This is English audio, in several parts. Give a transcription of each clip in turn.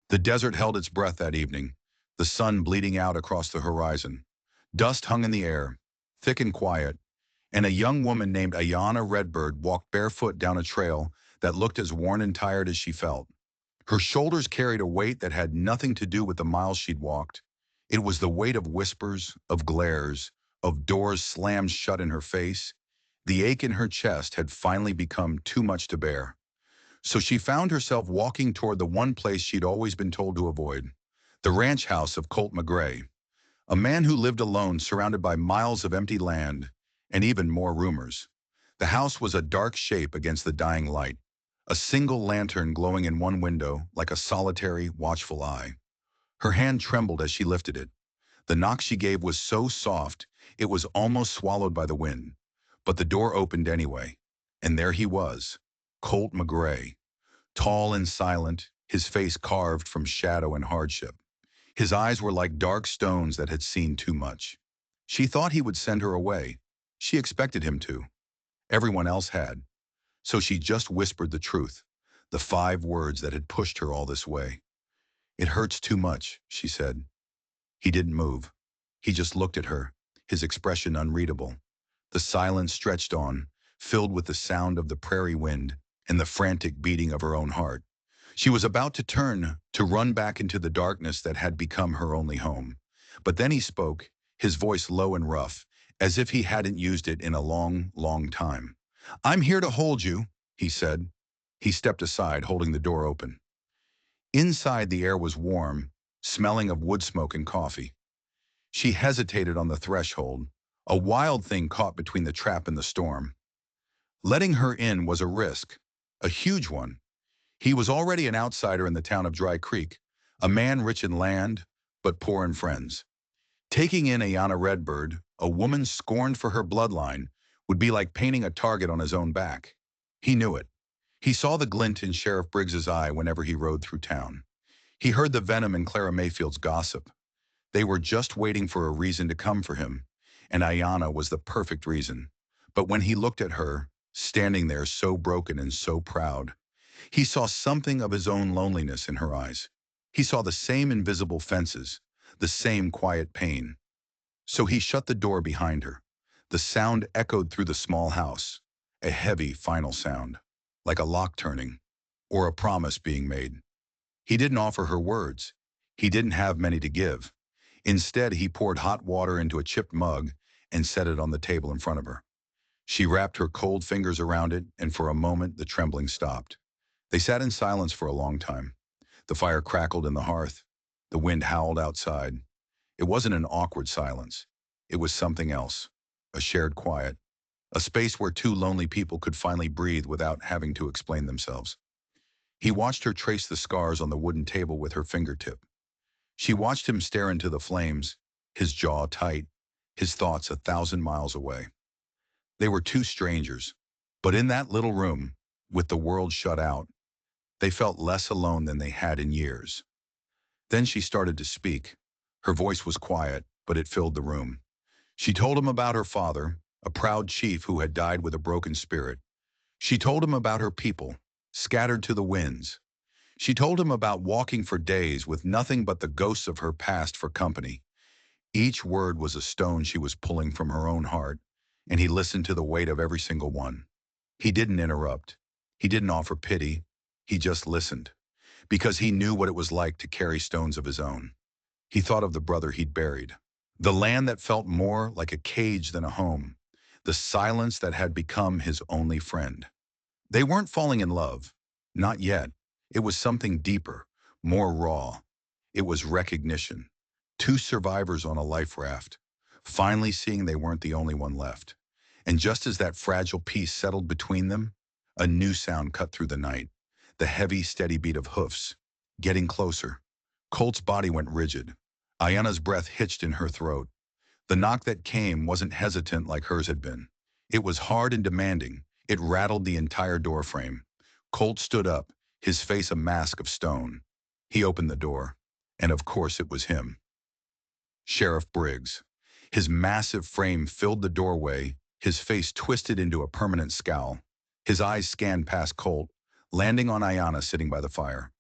The desert held its breath that evening, the sun bleeding out across the horizon. Dust hung in the air, thick and quiet, and a young woman named Ayana Redbird walked barefoot down a trail that looked as worn and tired as she felt. Her shoulders carried a weight that had nothing to do with the miles she'd walked. It was the weight of whispers, of glares, of doors slammed shut in her face. The ache in her chest had finally become too much to bear. So she found herself walking toward the one place she'd always been told to avoid, the ranch house of Colt McGray, a man who lived alone surrounded by miles of empty land and even more rumors. The house was a dark shape against the dying light, a single lantern glowing in one window like a solitary, watchful eye. Her hand trembled as she lifted it. The knock she gave was so soft, it was almost swallowed by the wind. But the door opened anyway, and there he was, Colt McGray, tall and silent, his face carved from shadow and hardship. His eyes were like dark stones that had seen too much. She thought he would send her away. She expected him to. Everyone else had. So she just whispered the truth, the 5 words that had pushed her all this way. "It hurts too much," she said. He didn't move. He just looked at her, his expression unreadable. The silence stretched on, filled with the sound of the prairie wind and the frantic beating of her own heart. She was about to turn, to run back into the darkness that had become her only home. But then he spoke, his voice low and rough, as if he hadn't used it in a long, long time. "I'm here to hold you," he said. He stepped aside, holding the door open. Inside, the air was warm, smelling of wood smoke and coffee. She hesitated on the threshold, a wild thing caught between the trap and the storm. Letting her in was a risk, a huge one. He was already an outsider in the town of Dry Creek, a man rich in land, but poor in friends. Taking in Ayana Redbird, a woman scorned for her bloodline, would be like painting a target on his own back. He knew it. He saw the glint in Sheriff Briggs's eye whenever he rode through town. He heard the venom in Clara Mayfield's gossip. They were just waiting for a reason to come for him, and Ayana was the perfect reason. But when he looked at her, standing there so broken and so proud, he saw something of his own loneliness in her eyes. He saw the same invisible fences, the same quiet pain. So he shut the door behind her. The sound echoed through the small house, a heavy, final sound, like a lock turning, or a promise being made. He didn't offer her words. He didn't have many to give. Instead, he poured hot water into a chipped mug and set it on the table in front of her. She wrapped her cold fingers around it, and for a moment the trembling stopped. They sat in silence for a long time. The fire crackled in the hearth. The wind howled outside. It wasn't an awkward silence. It was something else, a shared quiet, a space where two lonely people could finally breathe without having to explain themselves. He watched her trace the scars on the wooden table with her fingertip. She watched him stare into the flames, his jaw tight, his thoughts 1,000 miles away. They were two strangers, but in that little room, with the world shut out, they felt less alone than they had in years. Then she started to speak. Her voice was quiet, but it filled the room. She told him about her father, a proud chief who had died with a broken spirit. She told him about her people, scattered to the winds. She told him about walking for days with nothing but the ghosts of her past for company. Each word was a stone she was pulling from her own heart, and he listened to the weight of every single one. He didn't interrupt. He didn't offer pity. He just listened, because he knew what it was like to carry stones of his own. He thought of the brother he'd buried, the land that felt more like a cage than a home, the silence that had become his only friend. They weren't falling in love, not yet. It was something deeper, more raw. It was recognition. Two survivors on a life raft, finally seeing they weren't the only one left. And just as that fragile peace settled between them, a new sound cut through the night, the heavy, steady beat of hoofs. Getting closer. Colt's body went rigid. Ayana's breath hitched in her throat. The knock that came wasn't hesitant like hers had been. It was hard and demanding. It rattled the entire doorframe. Colt stood up, his face a mask of stone. He opened the door, and of course it was him. Sheriff Briggs. His massive frame filled the doorway, his face twisted into a permanent scowl. His eyes scanned past Colt, landing on Ayana sitting by the fire.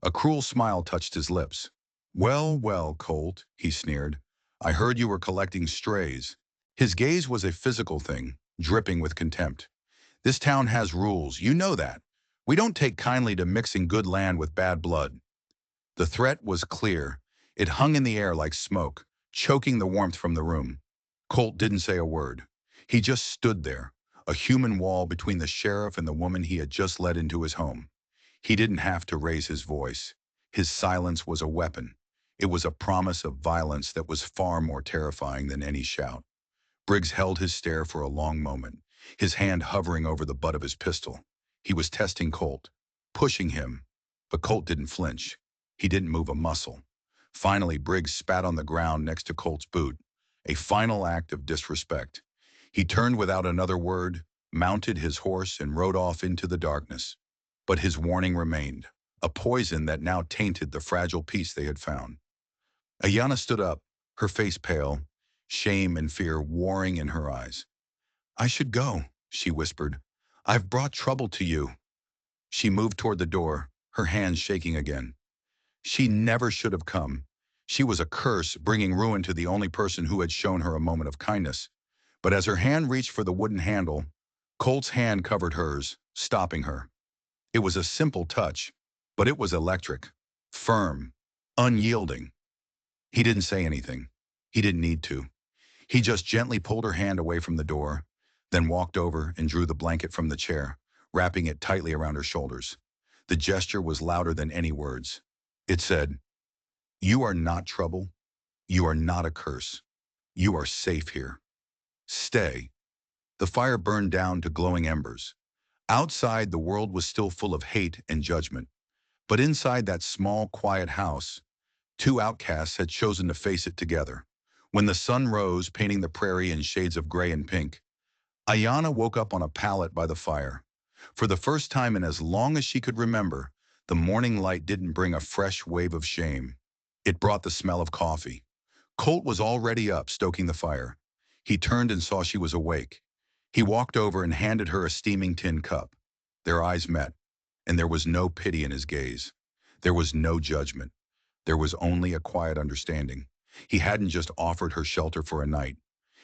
A cruel smile touched his lips. "Well, well, Colt," he sneered. "I heard you were collecting strays." His gaze was a physical thing, dripping with contempt. "This town has rules, you know that. We don't take kindly to mixing good land with bad blood." The threat was clear. It hung in the air like smoke, choking the warmth from the room. Colt didn't say a word. He just stood there, a human wall between the sheriff and the woman he had just let into his home. He didn't have to raise his voice. His silence was a weapon. It was a promise of violence that was far more terrifying than any shout. Briggs held his stare for a long moment, his hand hovering over the butt of his pistol. He was testing Colt, pushing him, but Colt didn't flinch. He didn't move a muscle. Finally, Briggs spat on the ground next to Colt's boot, a final act of disrespect. He turned without another word, mounted his horse, and rode off into the darkness. But his warning remained, a poison that now tainted the fragile peace they had found. Ayanna stood up, her face pale, shame and fear warring in her eyes. "I should go," she whispered. "I've brought trouble to you." She moved toward the door, her hands shaking again. She never should have come. She was a curse, bringing ruin to the only person who had shown her a moment of kindness. But as her hand reached for the wooden handle, Colt's hand covered hers, stopping her. It was a simple touch, but it was electric, firm, unyielding. He didn't say anything. He didn't need to. He just gently pulled her hand away from the door, then walked over and drew the blanket from the chair, wrapping it tightly around her shoulders. The gesture was louder than any words. It said, "You are not trouble. You are not a curse. You are safe here. Stay." The fire burned down to glowing embers. Outside, the world was still full of hate and judgment. But inside that small, quiet house, two outcasts had chosen to face it together. When the sun rose, painting the prairie in shades of gray and pink, Ayanna woke up on a pallet by the fire. For the first time in as long as she could remember, the morning light didn't bring a fresh wave of shame. It brought the smell of coffee. Colt was already up, stoking the fire. He turned and saw she was awake. He walked over and handed her a steaming tin cup. Their eyes met, and there was no pity in his gaze. There was no judgment. There was only a quiet understanding. He hadn't just offered her shelter for a night.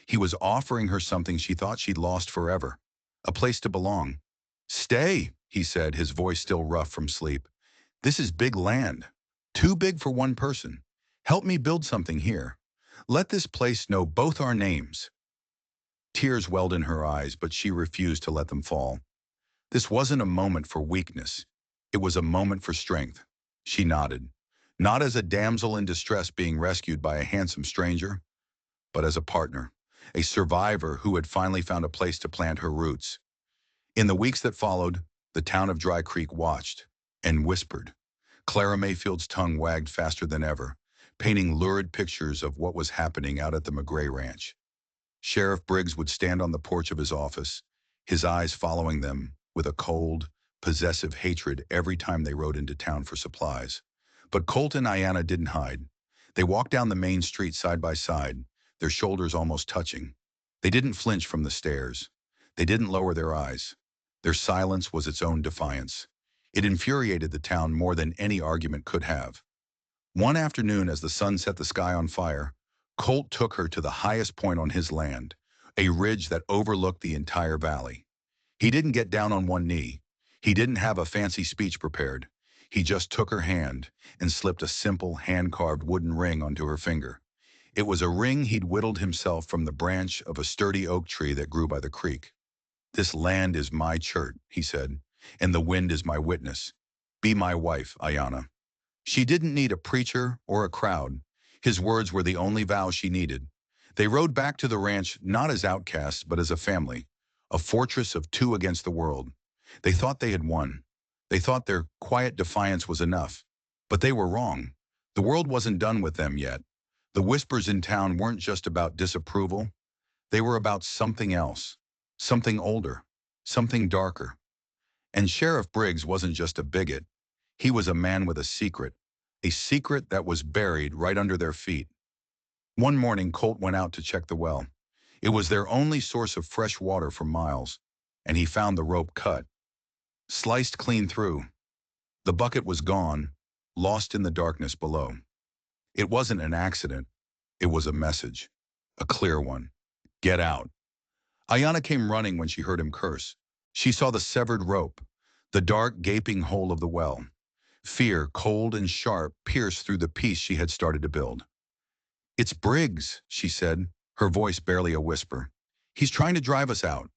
He was offering her something she thought she'd lost forever, a place to belong. "Stay," he said, his voice still rough from sleep. "This is big land, too big for one person. Help me build something here. Let this place know both our names." Tears welled in her eyes, but she refused to let them fall. This wasn't a moment for weakness. It was a moment for strength. She nodded, not as a damsel in distress being rescued by a handsome stranger, but as a partner, a survivor who had finally found a place to plant her roots. In the weeks that followed, the town of Dry Creek watched and whispered. Clara Mayfield's tongue wagged faster than ever, painting lurid pictures of what was happening out at the McGray Ranch. Sheriff Briggs would stand on the porch of his office, his eyes following them with a cold, possessive hatred every time they rode into town for supplies. But Colt and Ayanna didn't hide. They walked down the main street side by side, their shoulders almost touching. They didn't flinch from the stares. They didn't lower their eyes. Their silence was its own defiance. It infuriated the town more than any argument could have. One afternoon, as the sun set the sky on fire, Colt took her to the highest point on his land, a ridge that overlooked the entire valley. He didn't get down on one knee. He didn't have a fancy speech prepared. He just took her hand and slipped a simple, hand-carved wooden ring onto her finger. It was a ring he'd whittled himself from the branch of a sturdy oak tree that grew by the creek. "This land is my church," he said, "and the wind is my witness. Be my wife, Ayanna." She didn't need a preacher or a crowd. His words were the only vow she needed. They rode back to the ranch not as outcasts, but as a family, a fortress of two against the world. They thought they had won. They thought their quiet defiance was enough. But they were wrong. The world wasn't done with them yet. The whispers in town weren't just about disapproval. They were about something else, something older, something darker. And Sheriff Briggs wasn't just a bigot. He was a man with a secret that was buried right under their feet. One morning, Colt went out to check the well. It was their only source of fresh water for miles, and he found the rope cut, sliced clean through. The bucket was gone, lost in the darkness below. It wasn't an accident. It was a message. A clear one. Get out. Ayana came running when she heard him curse. She saw the severed rope, the dark, gaping hole of the well. Fear, cold and sharp, pierced through the piece she had started to build. "It's Briggs," she said, her voice barely a whisper. "He's trying to drive us out."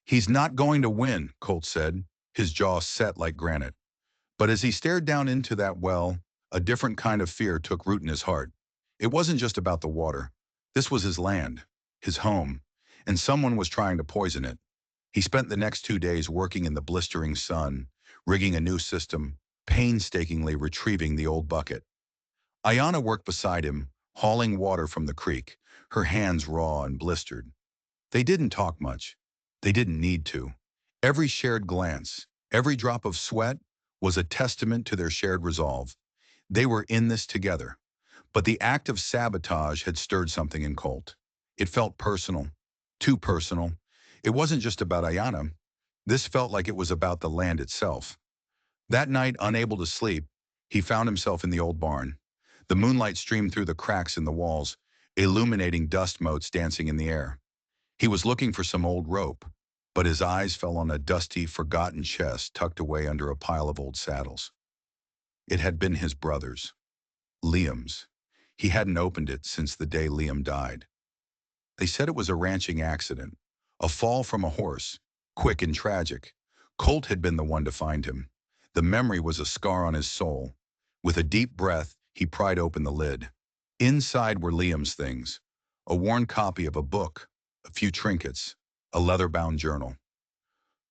"He's not going to win," Colt said, his jaw set like granite. But as he stared down into that well, a different kind of fear took root in his heart. It wasn't just about the water. This was his land, his home, and someone was trying to poison it. He spent the next 2 days working in the blistering sun, rigging a new system, painstakingly retrieving the old bucket. Ayana worked beside him, hauling water from the creek, her hands raw and blistered. They didn't talk much. They didn't need to. Every shared glance, every drop of sweat was a testament to their shared resolve. They were in this together. But the act of sabotage had stirred something in Colt. It felt personal, too personal. It wasn't just about Ayana. This felt like it was about the land itself. That night, unable to sleep, he found himself in the old barn. The moonlight streamed through the cracks in the walls, illuminating dust motes dancing in the air. He was looking for some old rope, but his eyes fell on a dusty, forgotten chest tucked away under a pile of old saddles. It had been his brother's, Liam's. He hadn't opened it since the day Liam died. They said it was a ranching accident, a fall from a horse, quick and tragic. Colt had been the one to find him. The memory was a scar on his soul. With a deep breath, he pried open the lid. Inside were Liam's things, a worn copy of a book, a few trinkets, a leather-bound journal.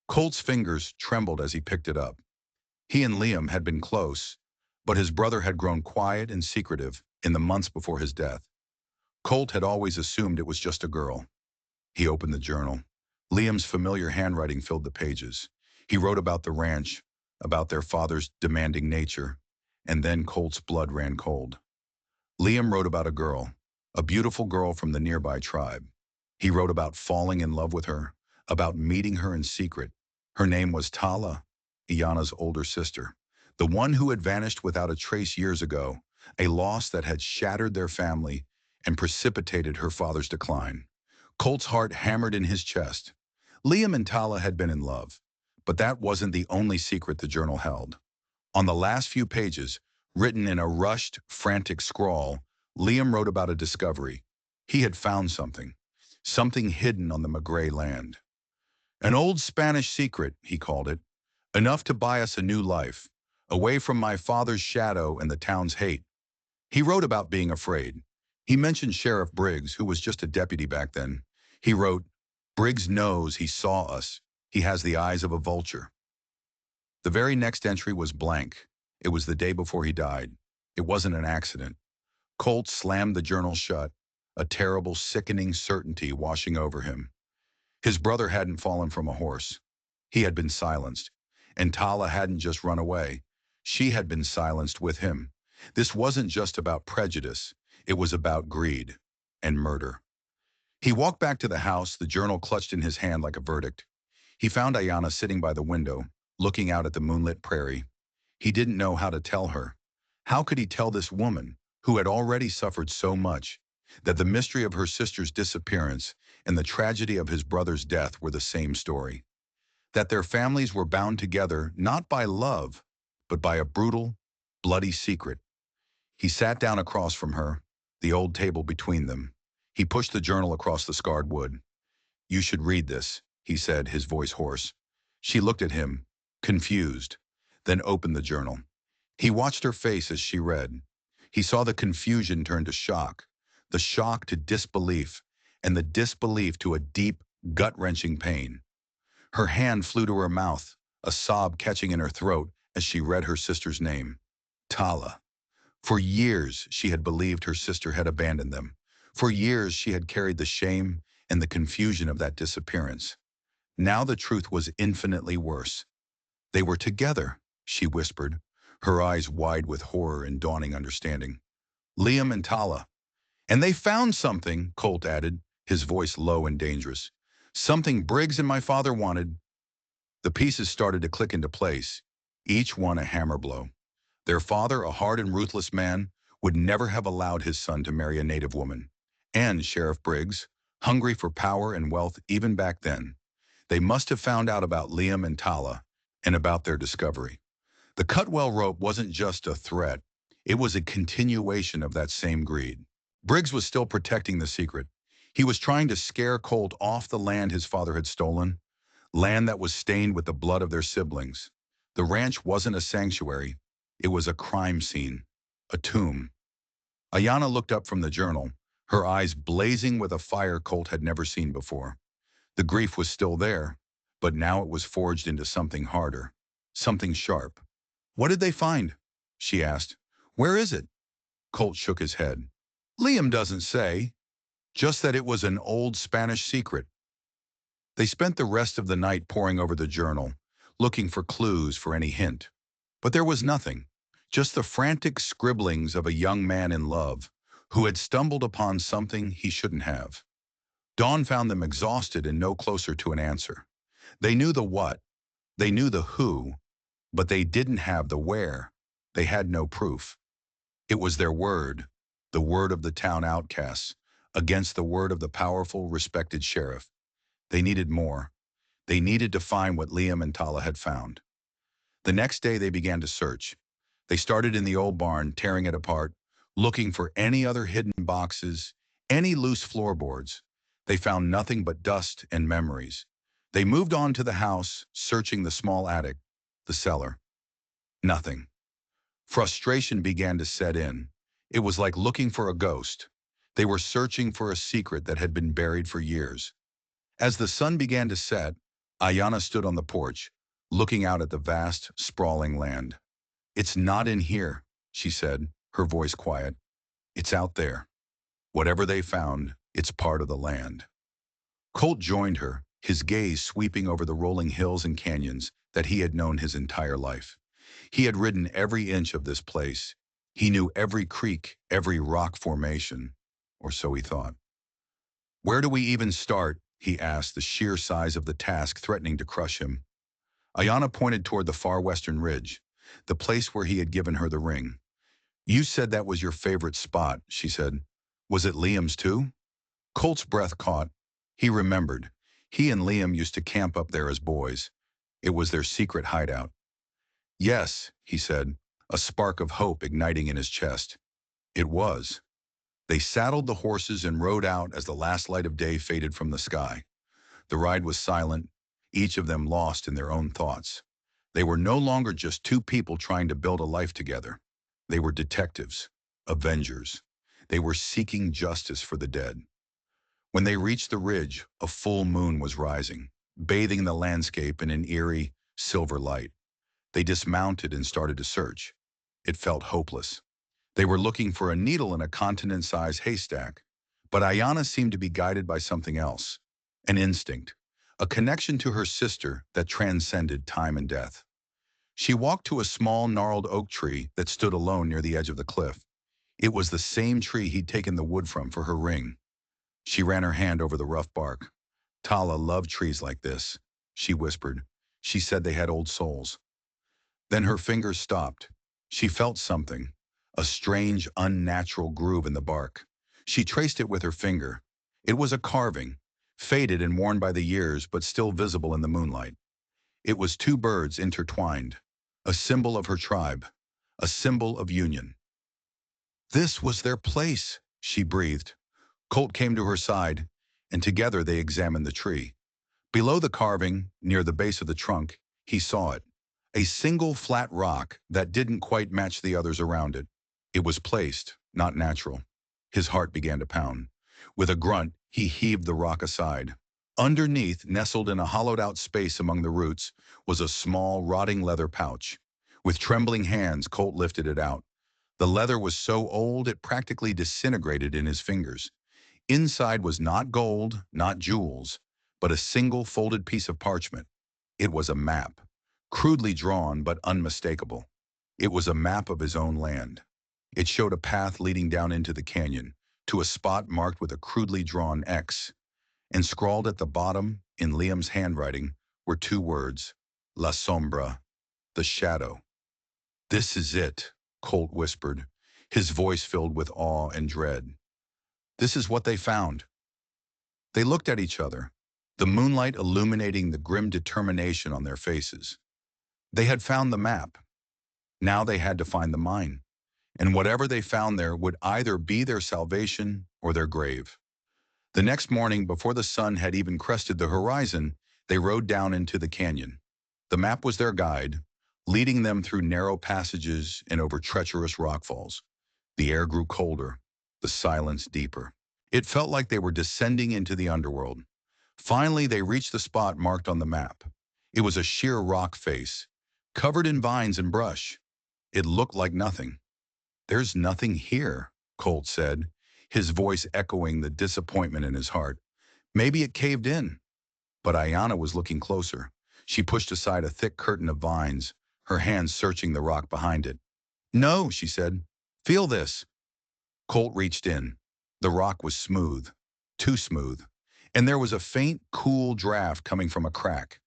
Colt's fingers trembled as he picked it up. He and Liam had been close, but his brother had grown quiet and secretive in the months before his death. Colt had always assumed it was just a girl. He opened the journal. Liam's familiar handwriting filled the pages. He wrote about the ranch, about their father's demanding nature, and then Colt's blood ran cold. Liam wrote about a beautiful girl from the nearby tribe. He wrote about falling in love with her, about meeting her in secret. Her name was Tala, Iyana's older sister, the one who had vanished without a trace years ago, a loss that had shattered their family and precipitated her father's decline. Colt's heart hammered in his chest. Liam and Tala had been in love, but that wasn't the only secret the journal held. On the last few pages, written in a rushed, frantic scrawl, Liam wrote about a discovery. He had found something hidden on the McGray land. An old Spanish secret, he called it, enough to buy us a new life, away from my father's shadow and the town's hate. He wrote about being afraid. He mentioned Sheriff Briggs, who was just a deputy back then. He wrote, "Briggs knows he saw us. He has the eyes of a vulture." The very next entry was blank. It was the day before he died. It wasn't an accident. Colt slammed the journal shut, a terrible, sickening certainty washing over him. His brother hadn't fallen from a horse. He had been silenced. And Tala hadn't just run away. She had been silenced with him. This wasn't just about prejudice. It was about greed and murder. He walked back to the house, the journal clutched in his hand like a verdict. He found Ayana sitting by the window, looking out at the moonlit prairie. He didn't know how to tell her. How could he tell this woman, who had already suffered so much, that the mystery of her sister's disappearance and the tragedy of his brother's death were the same story? That their families were bound together not by love, but by a brutal, bloody secret. He sat down across from her, the old table between them. He pushed the journal across the scarred wood. "You should read this," he said, his voice hoarse. She looked at him, confused, then opened the journal. He watched her face as she read. He saw the confusion turn to shock, the shock to disbelief, and the disbelief to a deep, gut-wrenching pain. Her hand flew to her mouth, a sob catching in her throat as she read her sister's name. Tala. For years, she had believed her sister had abandoned them. For years, she had carried the shame and the confusion of that disappearance. Now the truth was infinitely worse. "They were together," she whispered, her eyes wide with horror and dawning understanding. "Liam and Tala. And they found something," Colt added, his voice low and dangerous. "Something Briggs and my father wanted." The pieces started to click into place, each one a hammer blow. Their father, a hard and ruthless man, would never have allowed his son to marry a native woman. And Sheriff Briggs, hungry for power and wealth even back then, they must have found out about Liam and Tala and about their discovery. The Cutwell rope wasn't just a threat, it was a continuation of that same greed. Briggs was still protecting the secret. He was trying to scare Colt off the land his father had stolen, land that was stained with the blood of their siblings. The ranch wasn't a sanctuary, it was a crime scene, a tomb. Ayana looked up from the journal, her eyes blazing with a fire Colt had never seen before. The grief was still there, but now it was forged into something harder, something sharp. "What did they find?" she asked. "Where is it?" Colt shook his head. "Liam doesn't say, just that it was an old Spanish secret." They spent the rest of the night poring over the journal, looking for clues, for any hint. But there was nothing, just the frantic scribblings of a young man in love who had stumbled upon something he shouldn't have. Dawn found them exhausted and no closer to an answer. They knew the what, they knew the who, but they didn't have the where. They had no proof. It was their word, the word of the town outcasts, against the word of the powerful, respected sheriff. They needed more. They needed to find what Liam and Tala had found. The next day they began to search. They started in the old barn, tearing it apart, looking for any other hidden boxes, any loose floorboards. They found nothing but dust and memories. They moved on to the house, searching the small attic, the cellar. Nothing. Frustration began to set in. It was like looking for a ghost. They were searching for a secret that had been buried for years. As the sun began to set, Ayana stood on the porch, looking out at the vast, sprawling land. "It's not in here," she said, her voice quiet. "It's out there. Whatever they found, it's part of the land." Colt joined her, his gaze sweeping over the rolling hills and canyons that he had known his entire life. He had ridden every inch of this place. He knew every creek, every rock formation, or so he thought. "Where do we even start?" he asked, the sheer size of the task threatening to crush him. Ayana pointed toward the far western ridge, the place where he had given her the ring. "You said that was your favorite spot," she said. "Was it Liam's too?" Colt's breath caught. He remembered. He and Liam used to camp up there as boys. It was their secret hideout. "Yes," he said, a spark of hope igniting in his chest. It was. They saddled the horses and rode out as the last light of day faded from the sky. The ride was silent, each of them lost in their own thoughts. They were no longer just two people trying to build a life together. They were detectives, avengers. They were seeking justice for the dead. When they reached the ridge, a full moon was rising, bathing the landscape in an eerie, silver light. They dismounted and started to search. It felt hopeless. They were looking for a needle in a continent-sized haystack, but Ayana seemed to be guided by something else, an instinct, a connection to her sister that transcended time and death. She walked to a small, gnarled oak tree that stood alone near the edge of the cliff. It was the same tree he'd taken the wood from for her ring. She ran her hand over the rough bark. "Tala loved trees like this," she whispered. "She said they had old souls." Then her fingers stopped. She felt something, a strange, unnatural groove in the bark. She traced it with her finger. It was a carving, faded and worn by the years, but still visible in the moonlight. It was two birds intertwined, a symbol of her tribe, a symbol of union. "This was their place," she breathed. Colt came to her side, and together they examined the tree. Below the carving, near the base of the trunk, he saw it. A single flat rock that didn't quite match the others around it. It was placed, not natural. His heart began to pound. With a grunt, he heaved the rock aside. Underneath, nestled in a hollowed-out space among the roots, was a small, rotting leather pouch. With trembling hands, Colt lifted it out. The leather was so old it practically disintegrated in his fingers. Inside was not gold, not jewels, but a single folded piece of parchment. It was a map, crudely drawn but unmistakable. It was a map of his own land. It showed a path leading down into the canyon, to a spot marked with a crudely drawn X, and scrawled at the bottom, in Liam's handwriting, were two words, La Sombra, the shadow. "This is it," Colt whispered, his voice filled with awe and dread. This is what they found. They looked at each other, the moonlight illuminating the grim determination on their faces. They had found the map. Now they had to find the mine, and whatever they found there would either be their salvation or their grave. The next morning, before the sun had even crested the horizon, they rode down into the canyon. The map was their guide, leading them through narrow passages and over treacherous rockfalls. The air grew colder, the silence deeper. It felt like they were descending into the underworld. Finally, they reached the spot marked on the map. It was a sheer rock face, covered in vines and brush. It looked like nothing. "There's nothing here," Colt said, his voice echoing the disappointment in his heart. "Maybe it caved in." But Ayanna was looking closer. She pushed aside a thick curtain of vines, her hands searching the rock behind it. "No," she said. "Feel this." Colt reached in. The rock was smooth, too smooth, and there was a faint, cool draft coming from a crack.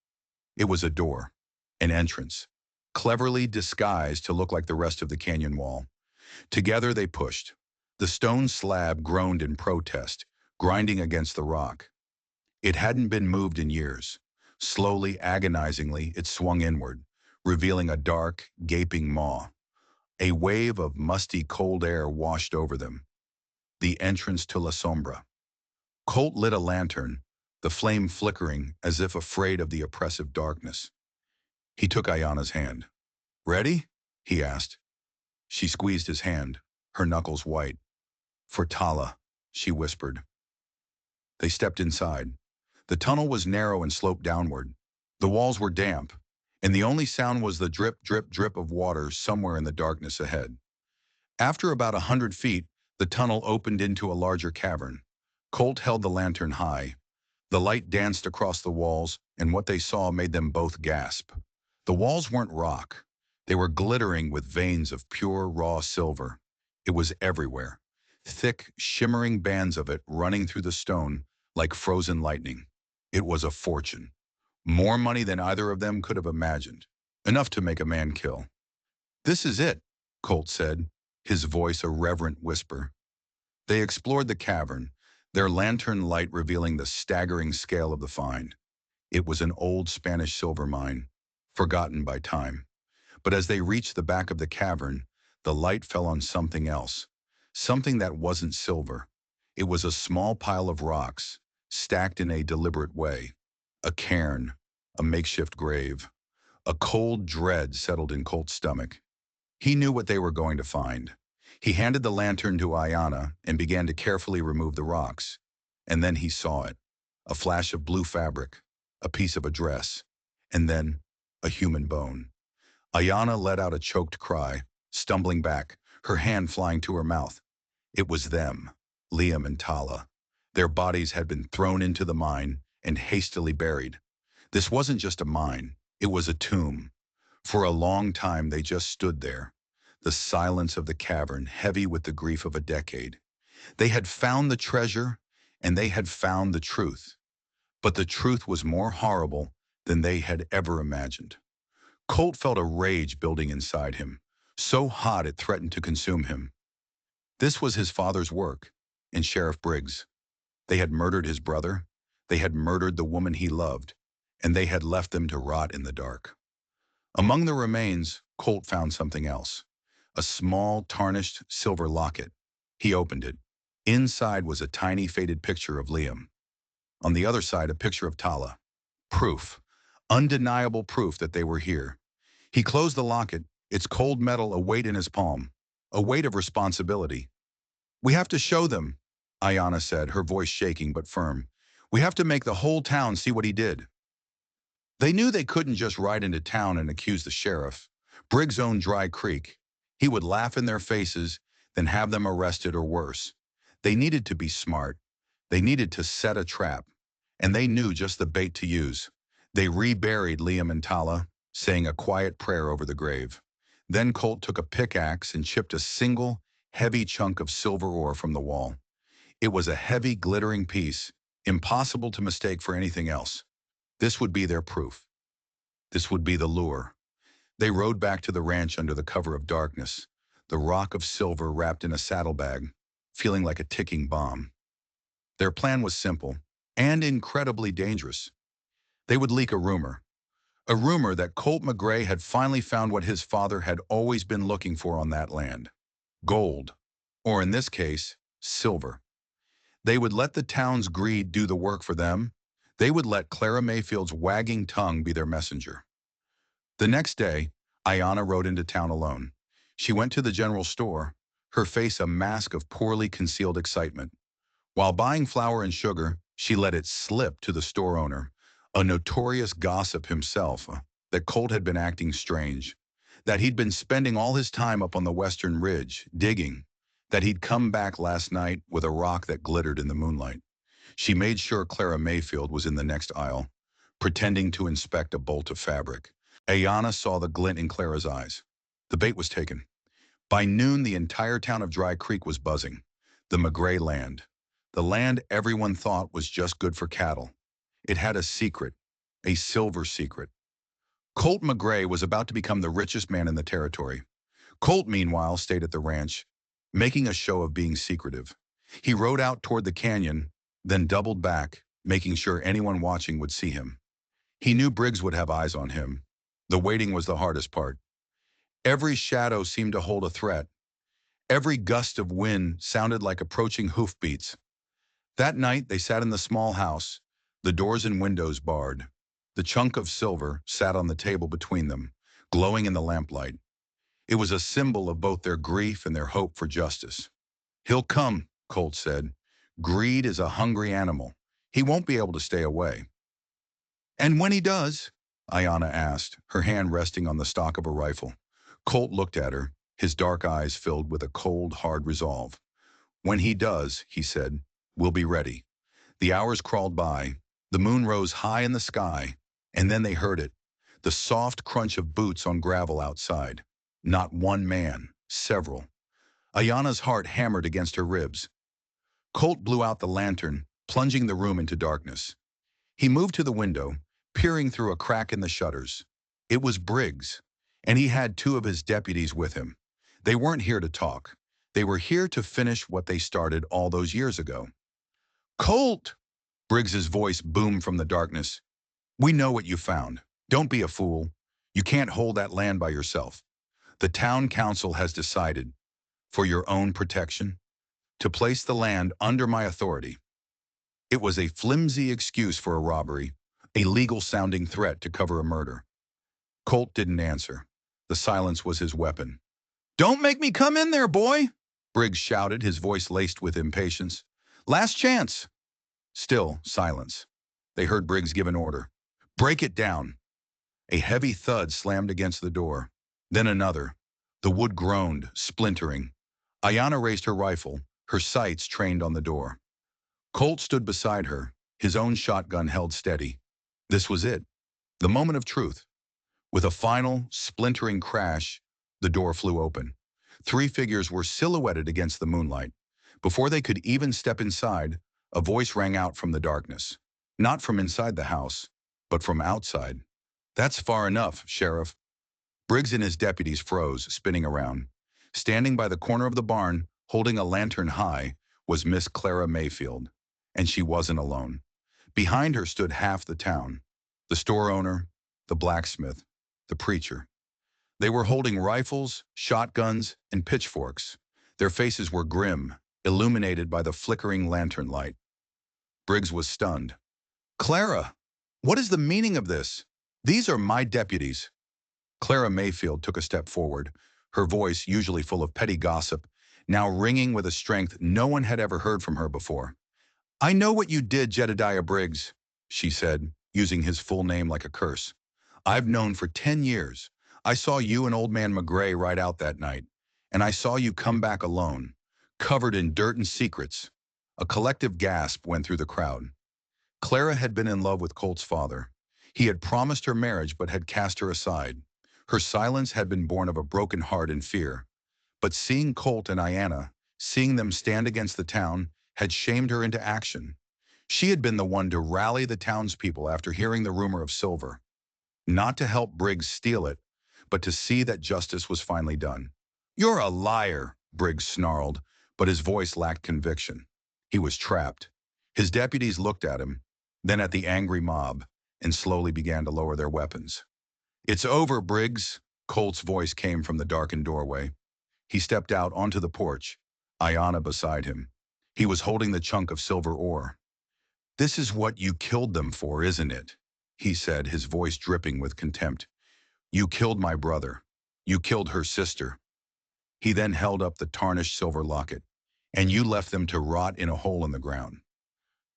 It was a door, an entrance, cleverly disguised to look like the rest of the canyon wall. Together they pushed. The stone slab groaned in protest, grinding against the rock. It hadn't been moved in years. Slowly, agonizingly, it swung inward, revealing a dark, gaping maw. A wave of musty, cold air washed over them. The entrance to La Sombra. Colt lit a lantern, the flame flickering as if afraid of the oppressive darkness. He took Ayanna's hand. "Ready?" he asked. She squeezed his hand, her knuckles white. "For Tala," she whispered. They stepped inside. The tunnel was narrow and sloped downward. The walls were damp, and the only sound was the drip, drip, drip of water somewhere in the darkness ahead. After about 100 feet, the tunnel opened into a larger cavern. Colt held the lantern high. The light danced across the walls, and what they saw made them both gasp. The walls weren't rock. They were glittering with veins of pure, raw silver. It was everywhere. Thick, shimmering bands of it running through the stone like frozen lightning. It was a fortune. More money than either of them could have imagined. Enough to make a man kill. "This is it," Colt said, his voice a reverent whisper. They explored the cavern, their lantern light revealing the staggering scale of the find. It was an old Spanish silver mine, forgotten by time. But as they reached the back of the cavern, the light fell on something else, something that wasn't silver. It was a small pile of rocks, stacked in a deliberate way. A cairn, a makeshift grave. A cold dread settled in Colt's stomach. He knew what they were going to find. He handed the lantern to Ayanna and began to carefully remove the rocks. And then he saw it. A flash of blue fabric, a piece of a dress, and then a human bone. Ayanna let out a choked cry, stumbling back, her hand flying to her mouth. It was them, Liam and Tala. Their bodies had been thrown into the mine and hastily buried. This wasn't just a mine, it was a tomb. For a long time they just stood there, the silence of the cavern heavy with the grief of a decade. They had found the treasure, and they had found the truth. But the truth was more horrible than they had ever imagined. Colt felt a rage building inside him, so hot it threatened to consume him. This was his father's work, and Sheriff Briggs. They had murdered his brother, they had murdered the woman he loved, and they had left them to rot in the dark. Among the remains, Colt found something else. A small, tarnished silver locket. He opened it. Inside was a tiny, faded picture of Liam. On the other side, a picture of Tala. Proof. Undeniable proof that they were here. He closed the locket, its cold metal a weight in his palm. A weight of responsibility. "We have to show them," Ayanna said, her voice shaking but firm. "We have to make the whole town see what he did." They knew they couldn't just ride into town and accuse the sheriff. Briggs owned Dry Creek. He would laugh in their faces, then have them arrested or worse. They needed to be smart. They needed to set a trap. And they knew just the bait to use. They reburied Liam and Tala, saying a quiet prayer over the grave. Then Colt took a pickaxe and chipped a single, heavy chunk of silver ore from the wall. It was a heavy, glittering piece, impossible to mistake for anything else. This would be their proof. This would be the lure. They rode back to the ranch under the cover of darkness. the rock of silver wrapped in a saddlebag, feeling like a ticking bomb. Their plan was simple and incredibly dangerous. They would leak a rumor that Colt McGray had finally found what his father had always been looking for on that land: gold, or in this case, silver. They would let the town's greed do the work for them. They would let Clara Mayfield's wagging tongue be their messenger. The next day, Ayanna rode into town alone. She went to the general store, her face a mask of poorly concealed excitement. While buying flour and sugar, she let it slip to the store owner, a notorious gossip himself, that Colt had been acting strange, that he'd been spending all his time up on the western ridge, digging, that he'd come back last night with a rock that glittered in the moonlight. She made sure Clara Mayfield was in the next aisle, pretending to inspect a bolt of fabric. Ayanna saw the glint in Clara's eyes. The bait was taken. By noon, the entire town of Dry Creek was buzzing. The McGray land. The land everyone thought was just good for cattle. It had a secret, a silver secret. Colt McGray was about to become the richest man in the territory. Colt, meanwhile, stayed at the ranch, making a show of being secretive. He rode out toward the canyon, then doubled back, making sure anyone watching would see him. He knew Briggs would have eyes on him. The waiting was the hardest part. Every shadow seemed to hold a threat. Every gust of wind sounded like approaching hoofbeats. That night, they sat in the small house, the doors and windows barred. The chunk of silver sat on the table between them, glowing in the lamplight. It was a symbol of both their grief and their hope for justice. "He'll come," Colt said. "Greed is a hungry animal. He won't be able to stay away." "And when he does?" Ayanna asked, her hand resting on the stock of a rifle. Colt looked at her, his dark eyes filled with a cold, hard resolve. "When he does," he said, "we'll be ready." The hours crawled by. The moon rose high in the sky, and then they heard it, the soft crunch of boots on gravel outside. Not one man, several. Ayanna's heart hammered against her ribs. Colt blew out the lantern, plunging the room into darkness. He moved to the window, peering through a crack in the shutters. It was Briggs, and he had two of his deputies with him. They weren't here to talk. They were here to finish what they started all those years ago. "Colt!" Briggs's voice boomed from the darkness. "We know what you found. Don't be a fool. You can't hold that land by yourself. The town council has decided, for your own protection, to place the land under my authority." It was a flimsy excuse for a robbery, a legal-sounding threat to cover a murder. Colt didn't answer. The silence was his weapon. "Don't make me come in there, boy!" Briggs shouted, his voice laced with impatience. "Last chance!" Still silence. They heard Briggs give an order. "Break it down." A heavy thud slammed against the door. Then another. The wood groaned, splintering. Ayanna raised her rifle, her sights trained on the door. Colt stood beside her, his own shotgun held steady. This was it, the moment of truth. With a final, splintering crash, the door flew open. Three figures were silhouetted against the moonlight. Before they could even step inside, a voice rang out from the darkness. Not from inside the house, but from outside. "That's far enough, Sheriff." Briggs and his deputies froze, spinning around. Standing by the corner of the barn, holding a lantern high, was Miss Clara Mayfield. And she wasn't alone. Behind her stood half the town. The store owner, the blacksmith, the preacher. They were holding rifles, shotguns, and pitchforks. Their faces were grim, illuminated by the flickering lantern light. Briggs was stunned. "Clara, what is the meaning of this? These are my deputies." Clara Mayfield took a step forward, her voice, usually full of petty gossip, now ringing with a strength no one had ever heard from her before. "I know what you did, Jedediah Briggs," she said, using his full name like a curse. "I've known for 10 years. I saw you and old man McGray ride out that night, and I saw you come back alone, covered in dirt and secrets." A collective gasp went through the crowd. Clara had been in love with Colt's father. He had promised her marriage but had cast her aside. Her silence had been born of a broken heart and fear. But seeing Colt and Ayanna, seeing them stand against the town, had shamed her into action. She had been the one to rally the townspeople after hearing the rumor of silver. Not to help Briggs steal it, but to see that justice was finally done. You're a liar, Briggs snarled, but his voice lacked conviction. He was trapped. His deputies looked at him, then at the angry mob, and slowly began to lower their weapons. It's over, Briggs, Colt's voice came from the darkened doorway. He stepped out onto the porch, Ayanna beside him. He was holding the chunk of silver ore. This is what you killed them for, isn't it? He said, his voice dripping with contempt. You killed my brother. You killed her sister. He then held up the tarnished silver locket, and you left them to rot in a hole in the ground.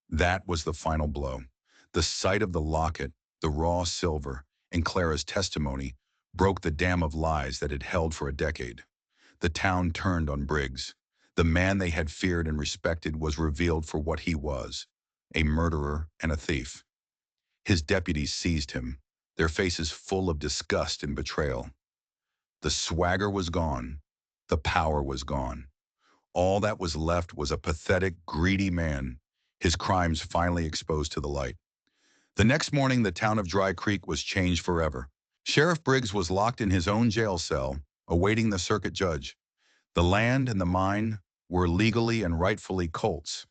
That was the final blow. The sight of the locket, the raw silver, and Clara's testimony broke the dam of lies that had held for a decade. The town turned on Briggs. The man they had feared and respected was revealed for what he was, a murderer and a thief. His deputies seized him, their faces full of disgust and betrayal. The swagger was gone. The power was gone. All that was left was a pathetic, greedy man, his crimes finally exposed to the light. The next morning, the town of Dry Creek was changed forever. Sheriff Briggs was locked in his own jail cell, awaiting the circuit judge. The land and the mine were legally and rightfully Colt's.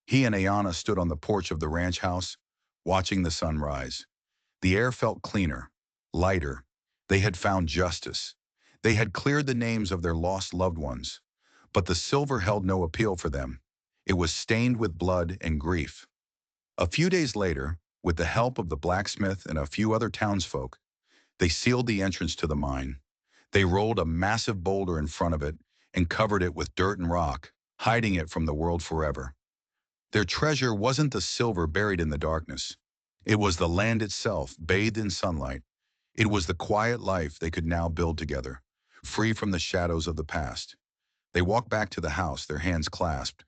He and Ayanna stood on the porch of the ranch house, watching the sun rise. The air felt cleaner, lighter. They had found justice. They had cleared the names of their lost loved ones. But the silver held no appeal for them. It was stained with blood and grief. A few days later, with the help of the blacksmith and a few other townsfolk, they sealed the entrance to the mine. They rolled a massive boulder in front of it and covered it with dirt and rock, hiding it from the world forever. Their treasure wasn't the silver buried in the darkness. It was the land itself, bathed in sunlight. It was the quiet life they could now build together, free from the shadows of the past. They walked back to the house, their hands clasped.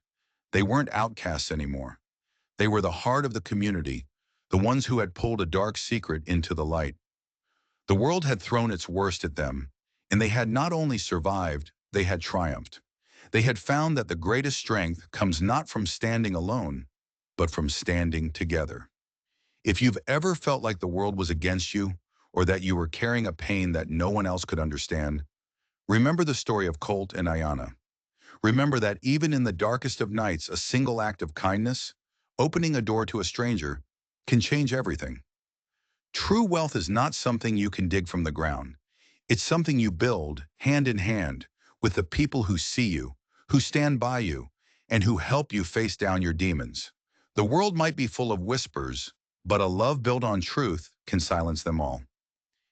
They weren't outcasts anymore. They were the heart of the community, the ones who had pulled a dark secret into the light. The world had thrown its worst at them, and they had not only survived, they had triumphed. They had found that the greatest strength comes not from standing alone, but from standing together. If you've ever felt like the world was against you, or that you were carrying a pain that no one else could understand, remember the story of Colt and Ayanna. Remember that even in the darkest of nights, a single act of kindness, opening a door to a stranger, can change everything. True wealth is not something you can dig from the ground. It's something you build, hand in hand, with the people who see you, who stand by you, and who help you face down your demons. The world might be full of whispers, but a love built on truth can silence them all.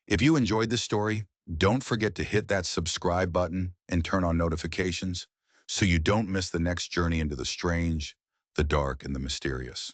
If you enjoyed this story, don't forget to hit that subscribe button and turn on notifications so you don't miss the next journey into the strange, the dark, and the mysterious.